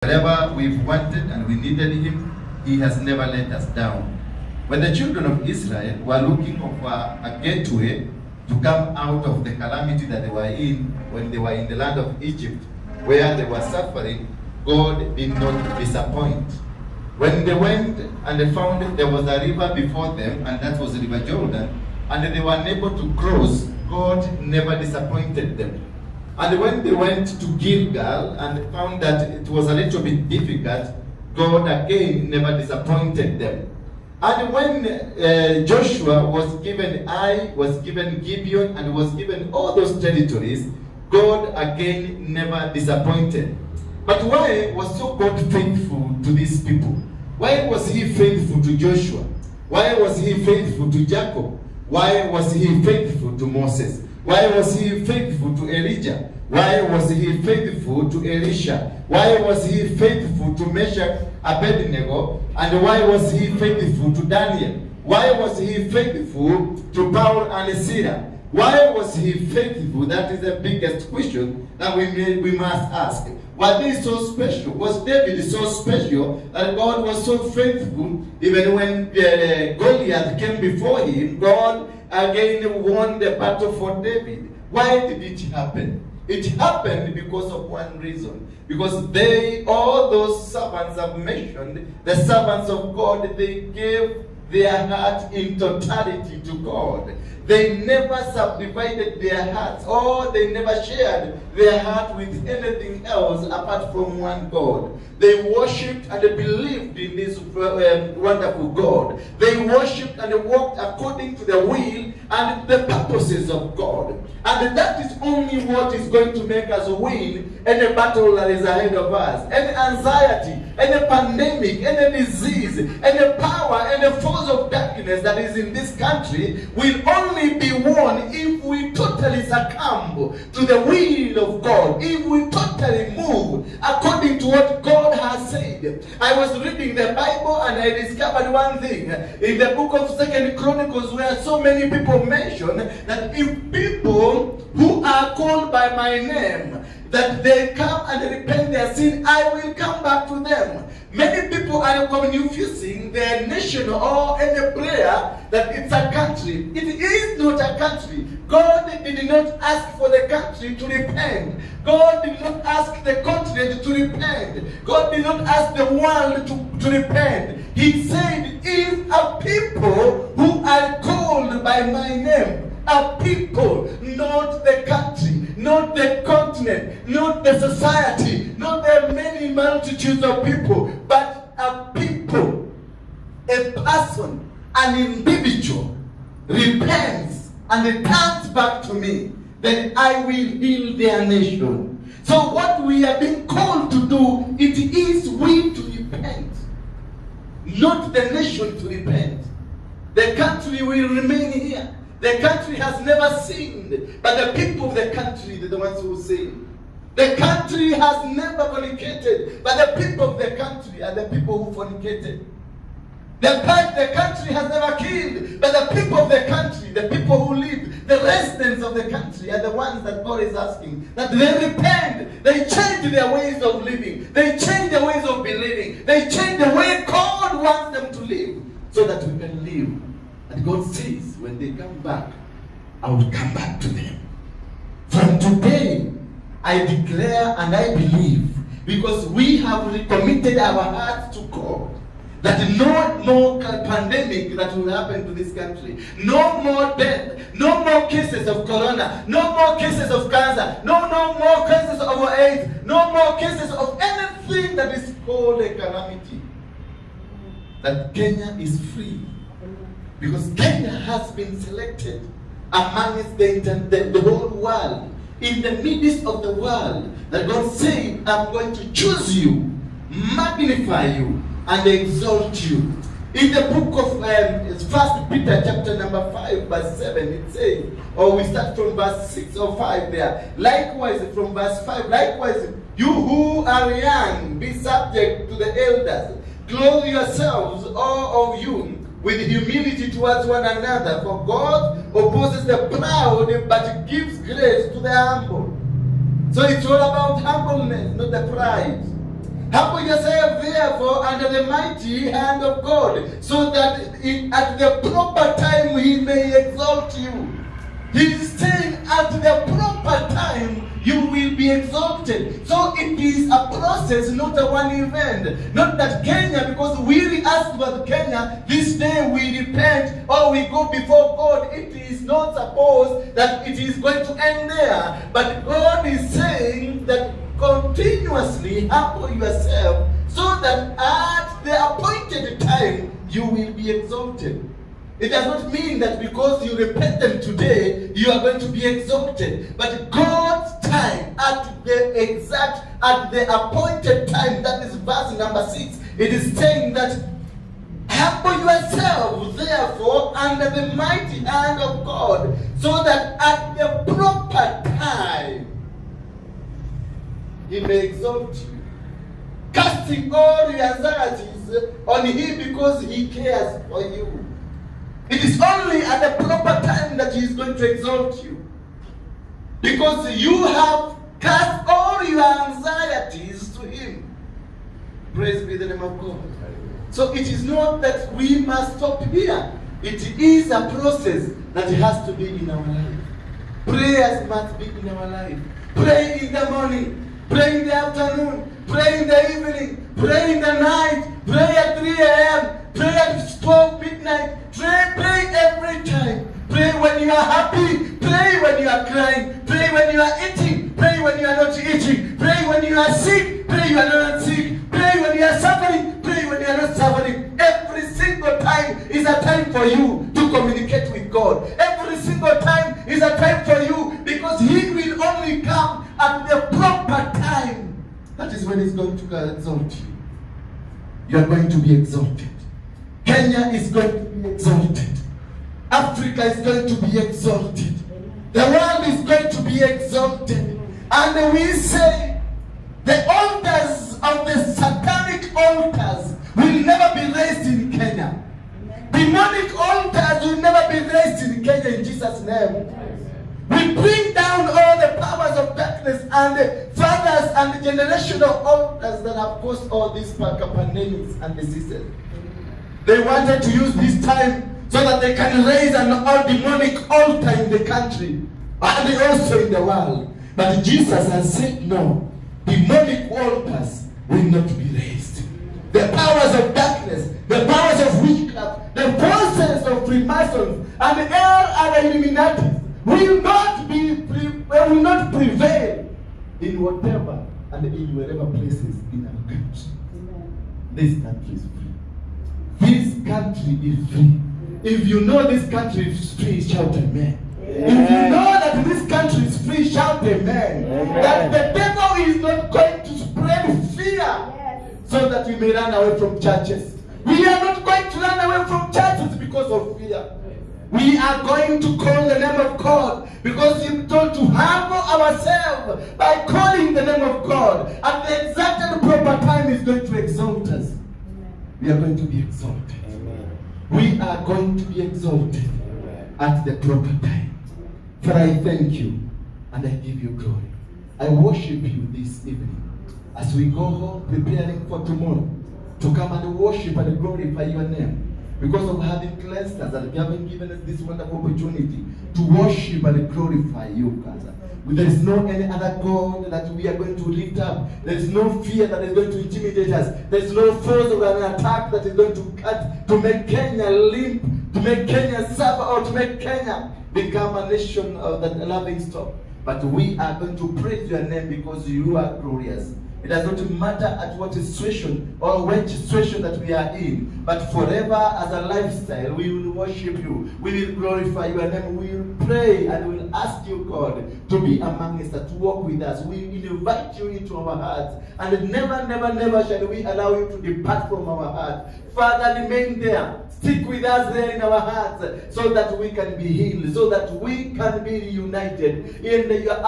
Wherever we've wanted and we needed him, he has never let us down. When the children of Israel were looking for a gateway to come out of the calamity that they were in when they were in the land of Egypt, where they were suffering, God did not disappoint. When they went and they found there was a river before them, and that was River Jordan, and they were unable to cross, God never disappointed them. And when they went to Gilgal and found that it was a little bit difficult, God again never disappointed them. And when Joshua was given Ai, was given Gibeon, and was given all those territories, God again never disappointed. But why was so God faithful to these people? Why was he faithful to Joshua? Why was he faithful to Jacob? Why was he faithful to Moses? Why was he faithful to Elijah? Why was he faithful to Elisha? Why was he faithful to Meshach, Abednego? And why was he faithful to Daniel? Why was he faithful to Paul and Silas? Why was he faithful? That is the biggest question that we must ask. Was he so special? Was David so special that God was so faithful? Even when Goliath came before him, God again won the battle for David. Why did it happen? It happened because of one reason. Because all those servants I've mentioned, the servants of God, they gave their heart in totality to God. They never subdivided their hearts, or they never shared their heart with anything else apart from one God. They worshipped and believed in this wonderful God. They worshipped and walked according to the will and the purposes of God. And that is only what is going to make us win any battle that is ahead of us. Any anxiety, any pandemic, any disease, any power, any force of darkness that is in this country will only be won if we totally succumb to the will of God, if we totally move according to what God has said. I was reading the Bible and I discovered one thing in the book of 2 Chronicles, where so many people mention that if people who are called by my name, that they come and repent their sin, I will come back to them. Many people are confusing their nation or any prayer that it's a country. It is not a country. God did not ask for the country to repent. God did not ask the continent to repent. God did not ask the world to repent. He said, if a people who are called by my name, a people, not the country, not the continent, not the society, not the many multitudes of people, but a people, a person, an individual repents and comes back to me, then I will heal their nation. So what we are being called to do, it is we to repent, not the nation to repent. The country will remain here. The country has never sinned, but the people of the country are the ones who sin. The country has never fornicated, but the people of the country are the people who fornicated. The country has never killed, but the people of the country, the people who live, the residents of the country are the ones that God is asking that they repent, they change their ways of living, they change their ways of believing, they change the way God wants them to live, so that we can live. And God says, when they come back, I will come back to them. From today, I declare and I believe, because we have recommitted our hearts to God, that no more pandemic that will happen to this country, no more death, no more cases of corona, no more cases of cancer, no more cases of AIDS, no more cases of anything that is called a calamity. That Kenya is free. Because Kenya has been selected amongst the whole world, in the midst of the world, that God said, I'm going to choose you, magnify you, and exalt you. In the book of 1 Peter chapter number 5 verse 7, it says, or we start from verse 6 or 5 there. Likewise from verse 5, likewise you who are young, be subject to the elders. Clothe yourselves, all of you, with humility towards one another, for God opposes the proud, but gives grace to the humble. So it's all about humbleness, not the pride. Humble yourself, therefore, under the mighty hand of God, so that at the proper time He may exalt you. He is saying at the proper time you will be exalted. So it is a process, not a one event. Not that Kenya, because we asked about Kenya, this day we repent or we go before God. It is not supposed that it is going to end there. But God is saying that continuously humble yourself so that at the appointed time you will be exalted. It does not mean that because you repented today, you are going to be exalted. But God's time, at the appointed time, that is verse number 6, it is saying that humble yourself, therefore, under the mighty hand of God, so that at the proper time, He may exalt you. Casting all your anxieties on Him because He cares for you. It is only at the proper time that He is going to exalt you. Because you have cast all your anxieties to Him. Praise be the name of God. So it is not that we must stop here. It is a process that has to be in our life. Prayers must be in our life. Pray in the morning. Pray in the afternoon. Pray in the evening. Pray in the night. Pray at 3 a.m. Pray at 12 midnight. Pray every time. Pray when you are happy. Pray when you are crying. Pray when you are eating. Pray when you are not eating. Pray when you are sick. Pray you are not sick. Pray when you are suffering. Pray when you are not suffering. Every single time is a time for you to communicate with God. Every single time is a time for you, because He will only come at the proper time. That is when He's going to exalt you. You are going to be exalted. Kenya is going to be exalted. Africa is going to be exalted. The world is going to be exalted. And we say the altars of the satanic altars will never be raised in Kenya. Demonic altars will never be raised in Kenya in Jesus' name. We bring down all the powers of darkness and the fathers and the generational altars that have caused all these pandemics and diseases. They wanted to use this time so that they can raise an all demonic altar in the country and also in the world. But Jesus has said no. Demonic altars will not be raised. The powers of darkness, the powers of witchcraft, the forces of Freemasons and all other Illuminati will not prevail in whatever and in wherever places in our country. This country is free. This country is free. If you know this country is free, shout amen. If you know that this country is free, shout amen. That the devil is not going to spread fear so that we may run away from churches. We are not going to run away from churches because of fear. We are going to call the name of God, because He told to humble ourselves by calling the name of God. At the exact and proper time, He's going to exalt us. We are going to be exalted. We are going to be exalted at the proper time. For I thank you and I give you glory. I worship you this evening as we go home preparing for tomorrow to come and worship and glorify your name. Because of having cleansed us and having given us this wonderful opportunity to worship and glorify you, Father. There is no any other God that we are going to lift up. There is no fear that is going to intimidate us. There is no force of an attack that is going to cut to make Kenya limp, to make Kenya suffer, or to make Kenya become a nation of that loving stock. But we are going to praise your name because you are glorious. It does not matter at what situation or which situation that we are in, but forever as a lifestyle, we will worship you. We will glorify your name. We will pray and we will ask you, God, to be among us, to walk with us. We will invite you into our hearts, and never, never, never shall we allow you to depart from our hearts. Father, remain there. Stick with us there in our hearts so that we can be healed, so that we can be reunited in your